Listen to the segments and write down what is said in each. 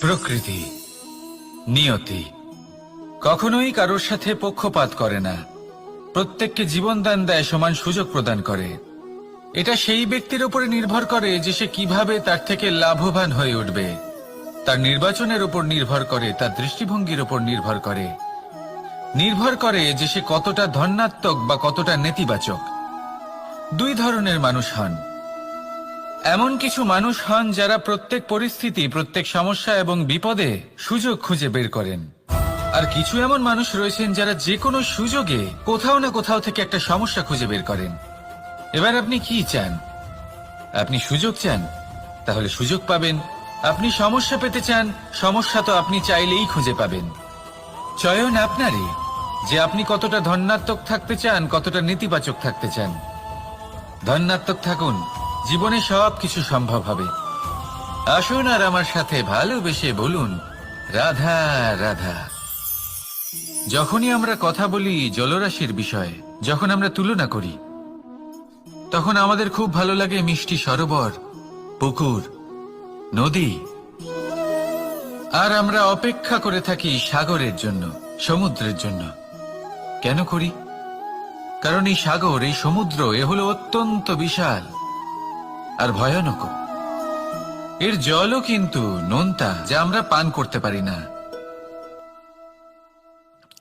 প্রকৃতি, নিয়তি কখনোই কারোর সাথে পক্ষপাত করে না। প্রত্যেককে জীবনদান দেয়, সমান সুযোগ প্রদান করে। এটা সেই ব্যক্তির উপরে নির্ভর করে যে সে কিভাবে তার থেকে লাভবান হয়ে উঠবে। তার নির্বাচনের উপর নির্ভর করে, তার দৃষ্টিভঙ্গির উপর নির্ভর করে যে সে কতটা ধনাত্মক বা কতটা নেতিবাচক। দুই ধরনের মানুষ হন। এমন কিছু মানুষ হন যারা প্রত্যেক পরিস্থিতি, প্রত্যেক সমস্যা এবং বিপদে সুযোগ খুঁজে বের করেন। আর কিছু এমন মানুষ রয়েছেন যারা যে কোনো সুযোগে কোথাও না কোথাও থেকে একটা সমস্যা খুঁজে বের করেন। এবার আপনি কি চান? আপনি সুযোগ চান, তাহলে সুযোগ পাবেন। আপনি সমস্যা পেতে চান, সমস্যা তো আপনি চাইলেই খুঁজে পাবেন। চয়ন আপনারই, যে আপনি কতটা ধনাত্মক থাকতে চান, কতটা নেতিবাচক থাকতে চান। ধনাত্মক থাকুন, জীবনে সব কিছু সম্ভব হবে। আসুন আর আমার সাথে ভালোবেসে বলুন, রাধা রাধা। যখনই আমরা কথা বলি জলরাশির বিষয়ে, যখন আমরা তুলনা করি, তখন আমাদের খুব ভালো লাগে মিষ্টি সরোবর, পুকুর, নদী। আর আমরা অপেক্ষা করে থাকি সাগরের জন্য, সমুদ্রের জন্য। কেন করি? কারণ এই সাগর, এই সমুদ্র, এ হলো অত্যন্ত বিশাল আর ভয়ানক। এর জলও কিন্তু নোনতা, যা আমরা পান করতে পারি না।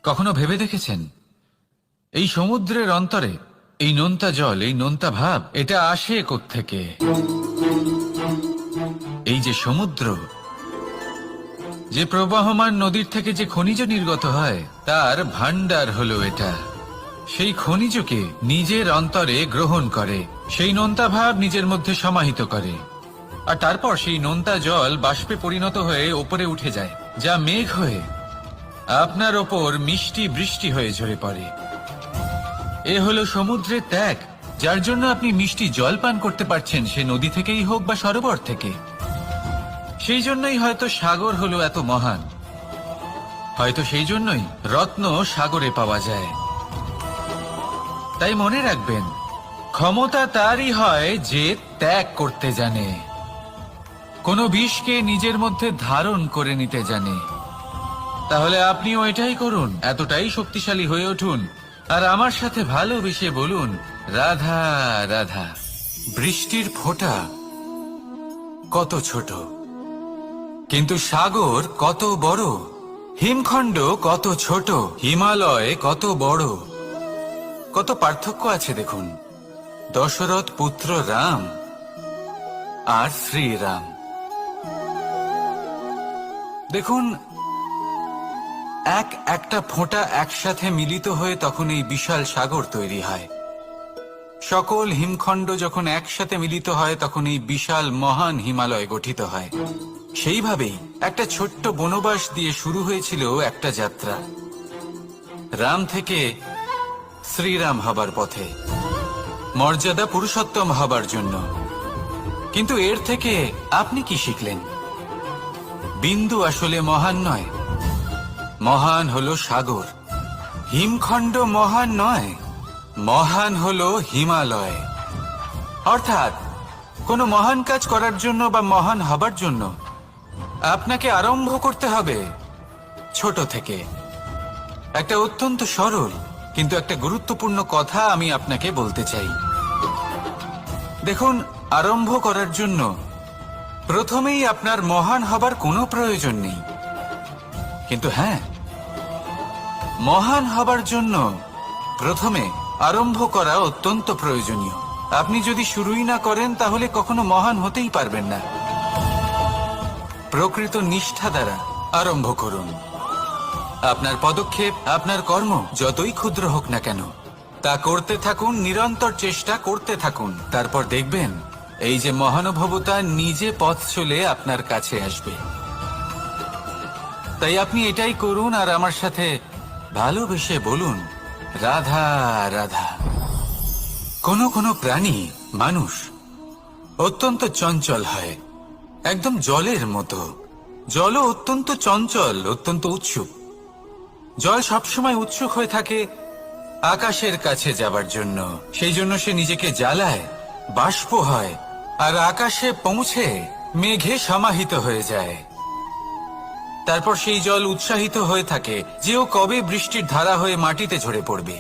কখনো ভেবে দেখেছেন এই সমুদ্রের অন্তরে এই নোনতা জল, এই নোনতা ভাব, এটা আসে কোত্থেকে? এই যে সমুদ্র, যে প্রবাহমান নদীর থেকে যে খনিজ নির্গত হয়, তার ভান্ডার হলো এটা। সেই খনিজকে নিজের অন্তরে গ্রহণ করে, সেই নোনতা ভাব নিজের মধ্যে সমাহিত করে, আর তারপর সেই নোনতা জল বাষ্পে পরিণত হয়ে ওপরে উঠে যায়, যা মেঘ হয়ে আপনার ওপর মিষ্টি বৃষ্টি হয়ে ঝরে পড়ে। এ হলো সমুদ্রের ত্যাগ, যার জন্য আপনি মিষ্টি জল পান করতে পারছেন, সে নদী থেকেই হোক বা সরোবর থেকে। সেই জন্যই হয়তো সাগর হলো এত মহান, হয়তো সেই জন্যই রত্ন সাগরে পাওয়া যায়। তাই মনে রাখবেন, ক্ষমতা তারই হয় যে ত্যাগ করতে জানে, কোনো বিষকে নিজের মধ্যে ধারণ করে নিতে জানে। তাহলে আপনিও এটাই করুন, এতটাই শক্তিশালী হয়ে উঠুন, আর আমার সাথে ভালোবেসে বলুন, রাধা রাধা। বৃষ্টির ফোঁটা কত ছোট, কিন্তু সাগর কত বড়। হিমখণ্ড কত ছোট, হিমালয় কত বড়। কত পার্থক্য আছে দেখুন। দশরথ পুত্র রাম আর শ্রীরাম। দেখুন, একটা ফোঁটা একসাথে মিলিত হয়ে তখন এই বিশাল সাগর তৈরি হয়। সকল হিমখণ্ড যখন একসাথে মিলিত হয়, তখন এই বিশাল মহান হিমালয় গঠিত হয়। সেইভাবেই একটা ছোট্ট বনবাস দিয়ে শুরু হয়েছিল একটা যাত্রা, রাম থেকে শ্রীরাম হবার পথে, মর্যাদা পুরুষোত্তম হবার জন্য। কিন্তু এর থেকে আপনি কি শিখলেন? বিন্দু আসলে মহান নয়, মহান হলো সাগর। হিমখণ্ড মহান নয়, মহান হলো হিমালয়। অর্থাৎ কোনো মহান কাজ করার জন্য বা মহান হবার জন্য আপনাকে আরম্ভ করতে হবে ছোট থেকে। একটা অত্যন্ত সরল কিন্তু একটা গুরুত্বপূর্ণ কথা আমি আপনাকে বলতে চাই। দেখুন, আরম্ভ করার জন্য প্রথমেই আপনার মহান হবার কোনো প্রয়োজন নেই। কিন্তু হ্যাঁ, মহান হবার জন্য প্রথমে আরম্ভ করা অত্যন্ত প্রয়োজনীয়। আপনি যদি শুরুই না করেন, তাহলে কখনো মহান হতেই পারবেন না। প্রকৃত নিষ্ঠা দ্বারা আরম্ভ করুন। আপনার পদক্ষেপ, আপনার কর্ম যতই ক্ষুদ্র হোক না কেন, তা করতে থাকুন, নিরন্তর চেষ্টা করতে থাকুন। তারপর দেখবেন এই যে মহানুভবতা নিজে পথ চলে আপনার কাছে আসবে। তাই আপনি এটাই করুন আর আমার সাথে ভালোবেসে বলুন, রাধা রাধা। কোনো প্রাণী, মানুষ অত্যন্ত চঞ্চল হয়, একদম জলের মতো। জলও অত্যন্ত চঞ্চল, অত্যন্ত উৎসুক। জল সবসময় উৎসুক হয়ে থাকে আকাশের কাছে যাবার জন্য। সেই জন্য সে নিজেকে জ্বালায়, বাষ্প হয়, আর আকাশে পৌঁছে মেঘে সমাহিত হয়ে যায়। তারপর সেই জল উৎসাহিত হয়ে থাকে যে ও কবে বৃষ্টির ধারা হয়ে মাটিতে ঝরে পড়বে।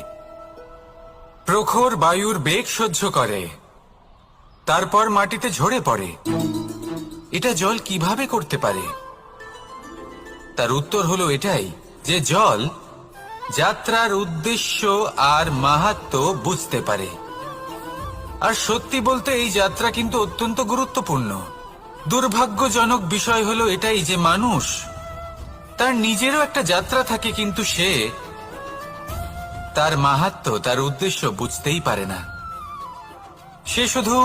প্রখর বায়ুর বেগ সহ্য করে, তারপর মাটিতে ঝরে পড়ে। এটা জল কিভাবে করতে পারে? তার উত্তর হলো এটাই যে জল যাত্রার উদ্দেশ্য আর মাহাত্ম্য বুঝতে পারে। আর সত্যি বলতে এই যাত্রা কিন্তু অত্যন্ত গুরুত্বপূর্ণ। দুর্ভাগ্যজনক বিষয় হলো এটাই যে মানুষ তার নিজেরও একটা যাত্রা থাকে, কিন্তু সে তার মাহাত্ম্য, তার উদ্দেশ্য বুঝতেই পারে না। সে শুধু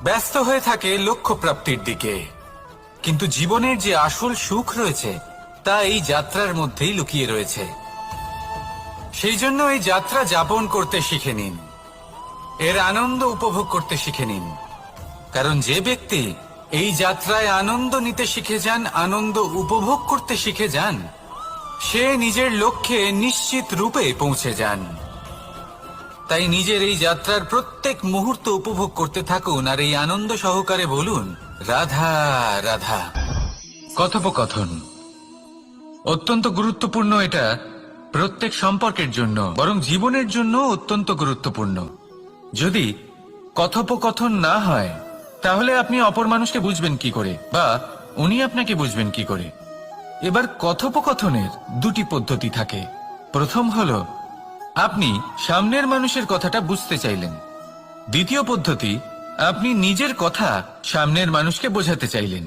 ব্যস্ত হয়ে থাকে লক্ষ্য প্রাপ্তির দিকে, কিন্তু জীবনের যে আসল সুখ রয়েছে তা এই যাত্রার মধ্যেই লুকিয়ে রয়েছে। সেই জন্য এই যাত্রা যাপন করতে শিখে নিন, এর আনন্দ উপভোগ করতে শিখে নিন। কারণ যে ব্যক্তি এই যাত্রায় আনন্দ নিতে শিখে যান, আনন্দ উপভোগ করতে শিখে যান, সে নিজের লক্ষ্যে নিশ্চিত রূপে পৌঁছে যান। তাই নিজের এই যাত্রার প্রত্যেক মুহূর্ত উপভোগ করতে থাকুন আর এই আনন্দ সহকারে বলুন, রাধা রাধা। কথোপকথন অত্যন্ত গুরুত্বপূর্ণ। এটা প্রত্যেক সম্পর্কের জন্য, বরং জীবনের জন্য অত্যন্ত গুরুত্বপূর্ণ। যদি কথোপকথন না হয় তাহলে আপনি অপর মানুষকে বুঝবেন কি করে, বা উনি আপনাকে বুঝবেন কি করে? এবার কথোপকথনের দুটি পদ্ধতি থাকে। প্রথম হলো আপনি সামনের মানুষের কথাটা বুঝতে চাইলেন। দ্বিতীয় পদ্ধতি, আপনি নিজের কথা সামনের মানুষকে বোঝাতে চাইলেন।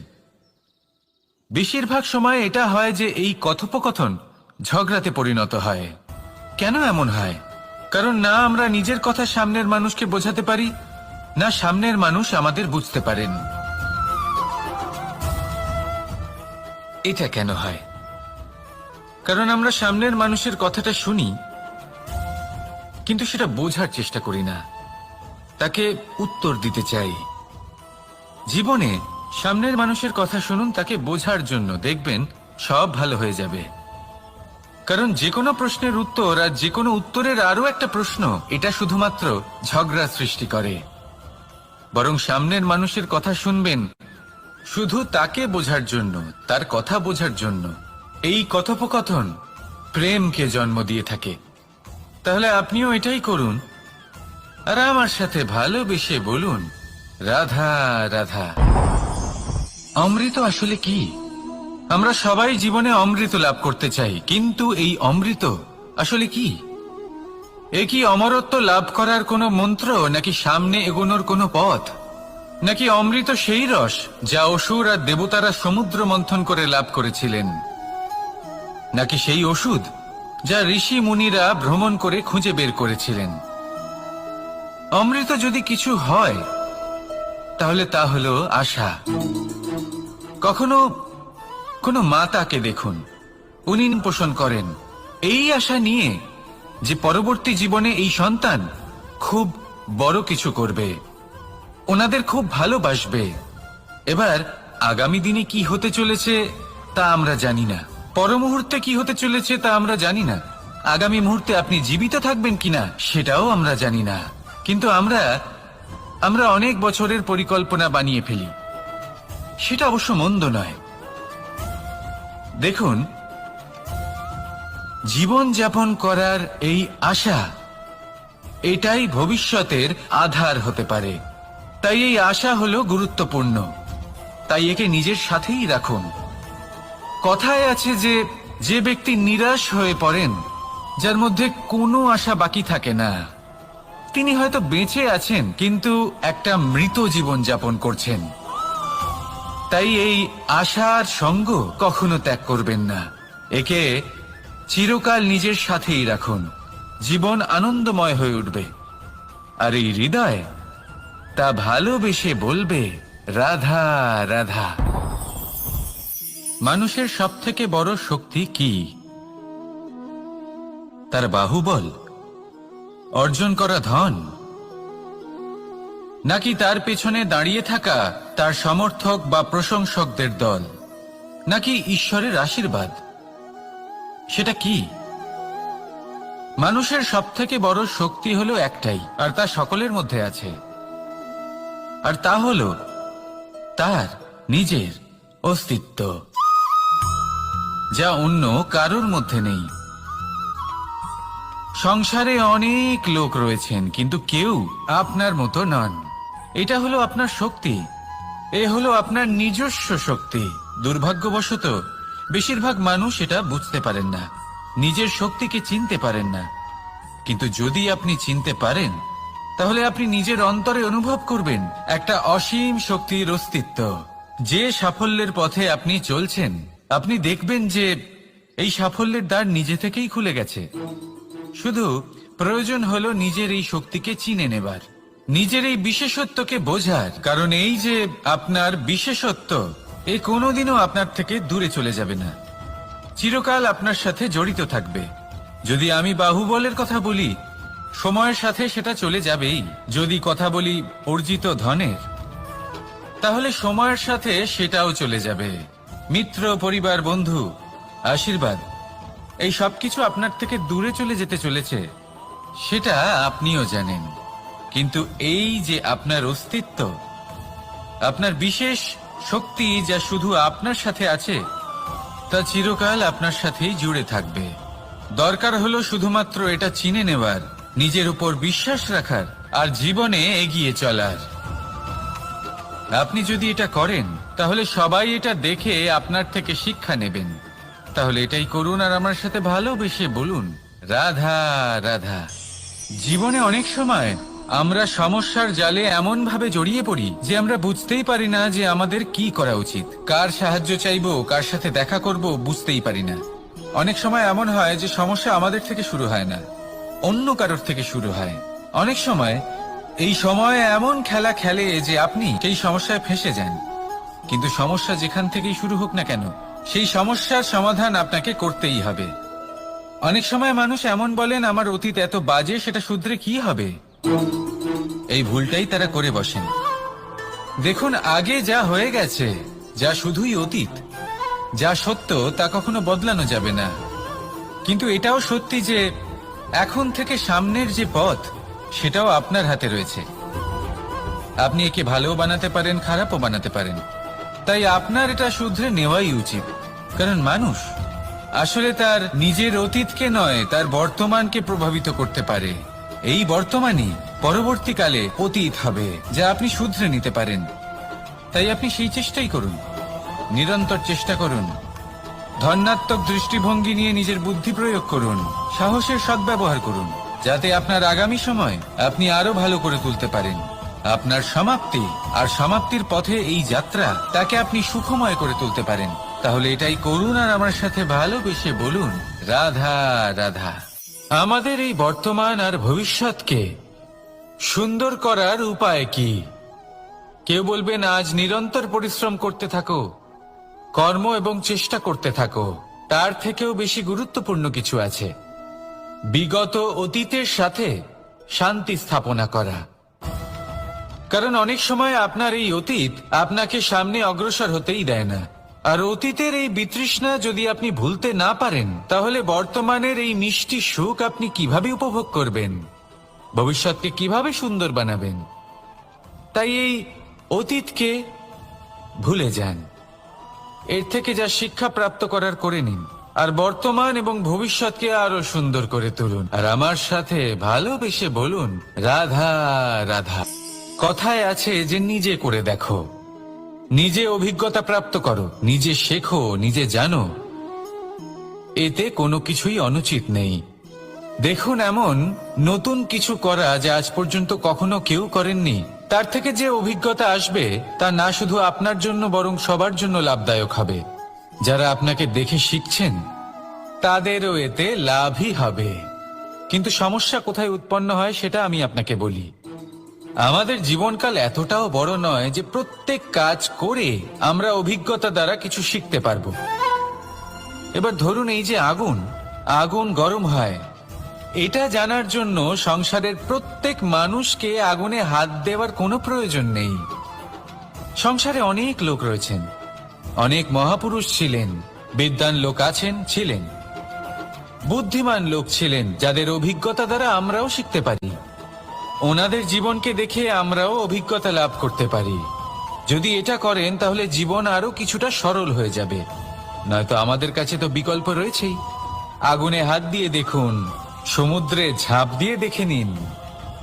বেশিরভাগ সময় এটা হয় যে এই কথোপকথন ঝগড়াতে পরিণত হয়। কেন এমন হয়? কারণ না আমরা নিজের কথা সামনের মানুষকে বোঝাতে পারি, না সামনের মানুষ আমাদের বুঝতে পারেন। এটা কেন হয়? কারণ আমরা সামনের মানুষের কথাটা শুনি, কিন্তু সেটা বোঝার চেষ্টা করি না, তাকে উত্তর দিতে চাই। জীবনে সামনের মানুষের কথা শুনুন তাকে বোঝার জন্য, দেখবেন সব ভালো হয়ে যাবে। কারণ যে কোনো প্রশ্নের উত্তর আর যে কোনো উত্তরের আরো একটা প্রশ্ন, এটা শুধুমাত্র ঝগড়া সৃষ্টি করে। বরং সামনের মানুষের কথা শুনবেন শুধু তাকে বোঝার জন্য, তার কথা বোঝার জন্য। এই কথোপকথন প্রেমকে জন্ম দিয়ে থাকে। তাহলে আপনিও এটাই করুন আর আমার সাথে ভালোবেসে বলুন, রাধা রাধা। অমৃত আসলে কি? আমরা সবাই জীবনে অমৃত লাভ করতে চাই, কিন্তু এই অমৃত আসলে কি? এ কি অমরত্ব লাভ করার কোনো মন্ত্র, নাকি সামনে এগোনোর কোনো পথ? নাকি অমৃত সেই রস যা অসুর আর দেবতারা সমুদ্র মন্থন করে লাভ করেছিলেন? নাকি সেই ওষুধ যা ঋষি মুনিরা ভ্রমণ করে খুঁজে বের করেছিলেন? অমৃত যদি কিছু হয় তাহলে তা হলো আশা। কখনো কোনো মাতাকে দেখুন, উনি পোষণ করেন এই আশা নিয়ে যে পরবর্তী জীবনে এই সন্তান খুব বড় কিছু করবে, ওনাদের খুব ভালোবাসবে। এবার আগামী দিনে কি হতে চলেছে তা আমরা জানি না, পর মুহূর্তে কি হতে চলেছে তা আমরা জানি না, আগামী মুহূর্তে আপনি জীবিত থাকবেন কিনা সেটাও আমরা জানি না। কিন্তু আমরা অনেক বছরের পরিকল্পনা বানিয়ে ফেলি, সেটা অবশ্য মন্দ নয়। দেখুন, জীবন যাপন করার এই আশা, এটাই ভবিষ্যতের আধার হতে পারে। তাই এই আশা হলো গুরুত্বপূর্ণ, তাই একে নিজের সাথেই রাখুন। কথায় আছে যে যে ব্যক্তি নিরাশ হয়ে পড়েন, যার মধ্যে কোনো আশা বাকি থাকে না, তিনি হয়তো বেঁচে আছেন কিন্তু একটা মৃত জীবন যাপন করছেন। তাই এই আশার সঙ্গ কখনো ত্যাগ করবেন না, একে চিরকাল নিজের সাথেই রাখুন। জীবন আনন্দময় হয়ে উঠবে, আর এই হৃদয় তা ভালোবেসে বলবে, রাধা রাধা। মানুষের সবথেকে বড় শক্তি কি? তার বাহুবল, অর্জন করা ধন, নাকি তার পেছনে দাঁড়িয়ে থাকা তার সমর্থক বা প্রশংসকদের দল, নাকি ঈশ্বরের আশীর্বাদ? সেটা কি? মানুষের সবথেকে বড় শক্তি হলো একটাই, আর তা সকলের মধ্যে আছে, আর তা হলো তার নিজের অস্তিত্ব। যা অন্য কারোর মধ্যে নেই। সংসারে অনেক লোক রয়েছেন, কিন্তু কেউ আপনার মতো নন। এটা হলো আপনার শক্তি, এ হলো আপনার নিজস্ব শক্তি। দুর্ভাগ্যবশত বেশিরভাগ মানুষ এটা বুঝতে পারেন না, নিজের শক্তিকে চিনতে পারেন না। কিন্তু যদি আপনি চিনতে পারেন, তাহলে আপনি নিজের অন্তরে অনুভব করবেন একটা অসীম শক্তির অস্তিত্ব। যে সাফল্যের পথে আপনি চলছেন, আপনি দেখবেন যে এই সাফল্যের দ্বার নিজে থেকেই খুলে গেছে। শুধু প্রয়োজন হলো নিজের এই শক্তিকে চিনে নেবার, নিজের এই বিশেষত্বকে বোঝার। কারণ এই যে আপনার বিশেষত্ব, এ কোনোদিনও আপনার থেকে দূরে চলে যাবে না, চিরকাল আপনার সাথে জড়িত থাকবে। যদি আমি বাহুবলের কথা বলি, সময়ের সাথে সেটা চলে যাবেই। যদি কথা বলি অর্জিত ধনের, তাহলে সময়ের সাথে সেটাও চলে যাবে। মিত্র, পরিবার, বন্ধু, আশীর্বাদ, এই সবকিছু আপনার থেকে দূরে চলে যেতে চলেছে, সেটা আপনিও জানেন। কিন্তু এই যে আপনার অস্তিত্ব, আপনার বিশেষ শক্তি যা শুধু আপনার সাথে আছে, তা চিরকাল আপনার সাথেই জুড়ে থাকবে। দরকার হলো শুধুমাত্র এটা চিনে নেবার, নিজের উপর বিশ্বাস রাখার, আর জীবনে এগিয়ে চলার। আপনি যদি এটা করেন, তাহলে সবাই এটা দেখে আপনার থেকে শিক্ষা নেবেন। তাহলে এটাই করুন আর আমার সাথে ভালোবেসে বলুন, রাধা রাধা। জীবনে অনেক সময় আমরা সমস্যার জালে এমন ভাবে জড়িয়ে পড়ি যে আমরা বুঝতেই পারি না যে আমাদের কি করা উচিত, কার সাহায্য চাইবো, কার সাথে দেখা করব, বুঝতেই পারি না। অনেক সময় এমন হয় যে সমস্যা আমাদের থেকে শুরু হয় না, অন্য কারোর থেকে শুরু হয়। অনেক সময় এই সময় এমন খেলা খেলে যে আপনি সেই সমস্যায় ফেঁসে যান। কিন্তু সমস্যা যেখান থেকেই শুরু হোক না কেন, সেই সমস্যার সমাধান আপনাকে করতেই হবে। অনেক সময় মানুষ এমন বলেন, আমার অতীত এত বাজে, সেটা শুধরে কি হবে? এই ভুলটাই তারা করে বসেন। দেখুন, আগে যা হয়ে গেছে, যা শুধুই অতীত, যা সত্য তা কখনো বদলানো যাবে না। কিন্তু এটাও সত্যি যে এখন থেকে সামনের যে পথ, সেটাও আপনার হাতে রয়েছে। আপনি একে ভালোও বানাতে পারেন, খারাপও বানাতে পারেন। তাই আপনার এটা শুধরে নেওয়াই উচিত। কারণ মানুষ আসলে তার নিজের অতীতকে নয়, তার বর্তমানকে প্রভাবিত করতে পারে। এই বর্তমানই পরবর্তীকালে অতীত হবে, যা আপনি শুধরে নিতে পারেন। তাই আপনি সেই চেষ্টাই করুন, নিরন্তর চেষ্টা করুন। ধন্যাত্মক দৃষ্টিভঙ্গি নিয়ে নিজের বুদ্ধি প্রয়োগ করুন, সাহসের সদ্ব্যবহার করুন, যাতে আপনার আগামী সময় আপনি আরো ভালো করে তুলতে পারেন। আপনার সমাপ্তি আর সমাপ্তির পথে এই যাত্রা, তাকে আপনি সুখময় করে তুলতে পারেন। তাহলে এটাই করুন আর আমার সাথে ভালোবেসে বলুন, রাধা রাধা। আমাদের এই বর্তমান আর ভবিষ্যৎকে সুন্দর করার উপায় কি? কেউ বলবেন, আজ নিরন্তর পরিশ্রম করতে থাকো, কর্ম এবং চেষ্টা করতে থাকো। তার থেকেও বেশি গুরুত্বপূর্ণ কিছু আছে, বিগত অতীতের সাথে শান্তি স্থাপনা করা। কারণ অনেক সময় আপনার এই অতীত আপনাকে সামনে অগ্রসর হতেই দেয় না। আর অতীতের এই বিতৃষ্ণা যদি আপনি ভুলতে না পারেন, তাহলে বর্তমানের এই মিষ্টি সুখ আপনি কিভাবে উপভোগ করবেন, ভবিষ্যৎকে কিভাবে সুন্দর বানাবেন? তাই এই অতীতকে ভুলে যান, এর থেকে যা শিক্ষা প্রাপ্ত করার করে নিন, আর বর্তমান এবং ভবিষ্যৎকে আরো সুন্দর করে তুলুন। আর আমার সাথে ভালোবেসে বলুন, রাধা রাধা। কথায় আছে যে নিজে করে দেখো, নিজে অভিজ্ঞতা প্রাপ্ত করো, নিজে শেখো, নিজে জানো। এতে কোনো কিছুই অনুচিত নেই। দেখুন, এমন নতুন কিছু করা যা আজ পর্যন্ত কখনো কেউ করেননি, তার থেকে যে অভিজ্ঞতা আসবে তা না শুধু আপনার জন্য বরং সবার জন্য লাভদায়ক হবে। যারা আপনাকে দেখে শিখছেন তাদেরও এতে লাভই হবে। কিন্তু সমস্যা কোথায় উৎপন্ন হয় সেটা আমি আপনাকে বলি। আমাদের জীবনকাল এতটাও বড় নয় যে প্রত্যেক কাজ করে আমরা অভিজ্ঞতা দ্বারা কিছু শিখতে পারবো। এবার ধরুন, এই যে আগুন গরম হয়, এটা জানার জন্য সংসারের প্রত্যেক মানুষকে আগুনে হাত দেওয়ার কোনো প্রয়োজন নেই। সংসারে অনেক লোক রয়েছেন, অনেক মহাপুরুষ ছিলেন, বিদ্বান লোক ছিলেন, বুদ্ধিমান লোক ছিলেন, যাদের অভিজ্ঞতা দ্বারা আমরাও শিখতে পারি। ওনাদের জীবনকে দেখে আমরাও অভিজ্ঞতা লাভ করতে পারি। যদি এটা করেন, তাহলে জীবন আরো কিছুটা সরল হয়ে যাবে। নয়তো আমাদের কাছে তো বিকল্প রয়েছেই। আগুনে হাত দিয়ে দেখুন, সমুদ্রে ঝাঁপ দিয়ে দেখে নিন,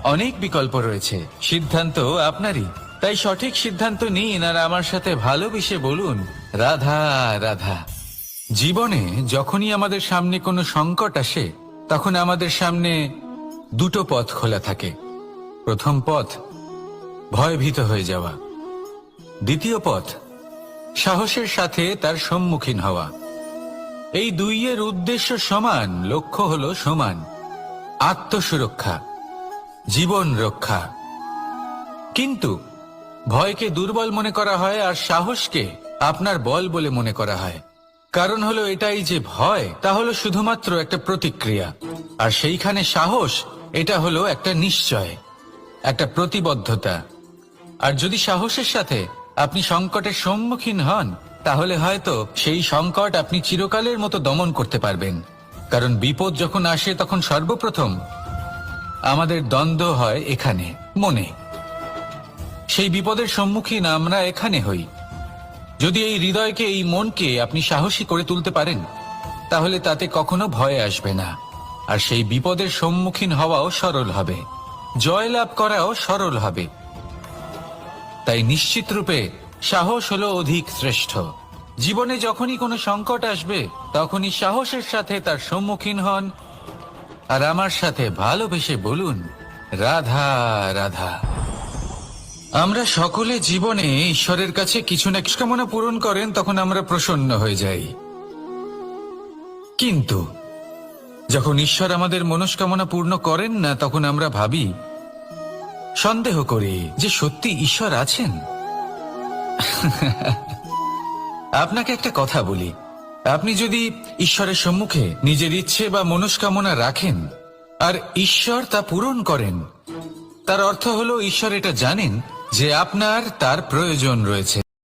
অনেক বিকল্প রয়েছে। সিদ্ধান্ত আপনারই। তাই সঠিক সিদ্ধান্ত নিন আর আমার সাথে ভালোবেসে বলুন, রাধা রাধা। জীবনে যখনই আমাদের সামনে কোনো সংকট আসে, তখন আমাদের সামনে দুটো পথ খোলা থাকে। প্রথম পথ ভয়ভীত হয়ে যাওয়া, দ্বিতীয় পথ সাহসের সাথে তার সম্মুখীন হওয়া। এই দুইয়ের উদ্দেশ্য সমান, লক্ষ্য হলো সমান, আত্মসুরক্ষা, জীবন রক্ষা। কিন্তু ভয়কে দুর্বল মনে করা হয় আর সাহসকে আপনার বল বলে মনে করা হয়। কারণ হলো এটাই যে ভয় তা হলো শুধুমাত্র একটা প্রতিক্রিয়া, আর সেইখানে সাহস এটা হলো একটা নিশ্চয়, একটা প্রতিবদ্ধতা। আর যদি সাহসের সাথে আপনি সংকটের সম্মুখীন হন, তাহলে হয়তো সেই সংকট আপনি চিরকালের মতো দমন করতে পারবেন। কারণ বিপদ যখন আসে তখন সর্বপ্রথম আমাদের দ্বন্দ্ব হয় এখানে, মনে। সেই বিপদের সম্মুখীন আমরা এখানে হই। যদি এই হৃদয়কে, এই মনকে আপনি সাহসী করে তুলতে পারেন, তাহলে তাতে কখনো ভয় আসবে না। আর সেই বিপদের সম্মুখীন হওয়াও সরল হবে, জয়লাভ করাও সরল হবে। তাই নিশ্চিত রূপে সাহস হলো অধিক শ্রেষ্ঠ। জীবনে যখনই কোনো সংকট আসবে, তখনই সাহসের সাথে তার সম্মুখীন হন আর আমার সাথে ভালোবেসে বলুন, রাধা রাধা। আমরা সকলে জীবনে ঈশ্বরের কাছে কিছু না কিছু কামনা পূরণ করেন, তখন আমরা প্রসন্ন হয়ে যাই। কিন্তু যখন ঈশ্বর আমাদের মনস্কামনা পূর্ণ করেন না, তখন আমরা ভাবি, সন্দেহ করি যে সত্যি ঈশ্বর আছেন। আপনাকে একটা কথা বলি, আপনি যদি ঈশ্বরের সম্মুখে নিজের ইচ্ছে বা মনস্কামনা রাখেন আর ঈশ্বর তা পূরণ করেন, তার অর্থ হলো ঈশ্বর এটা জানেন যে আপনার তার প্রয়োজন রয়েছে।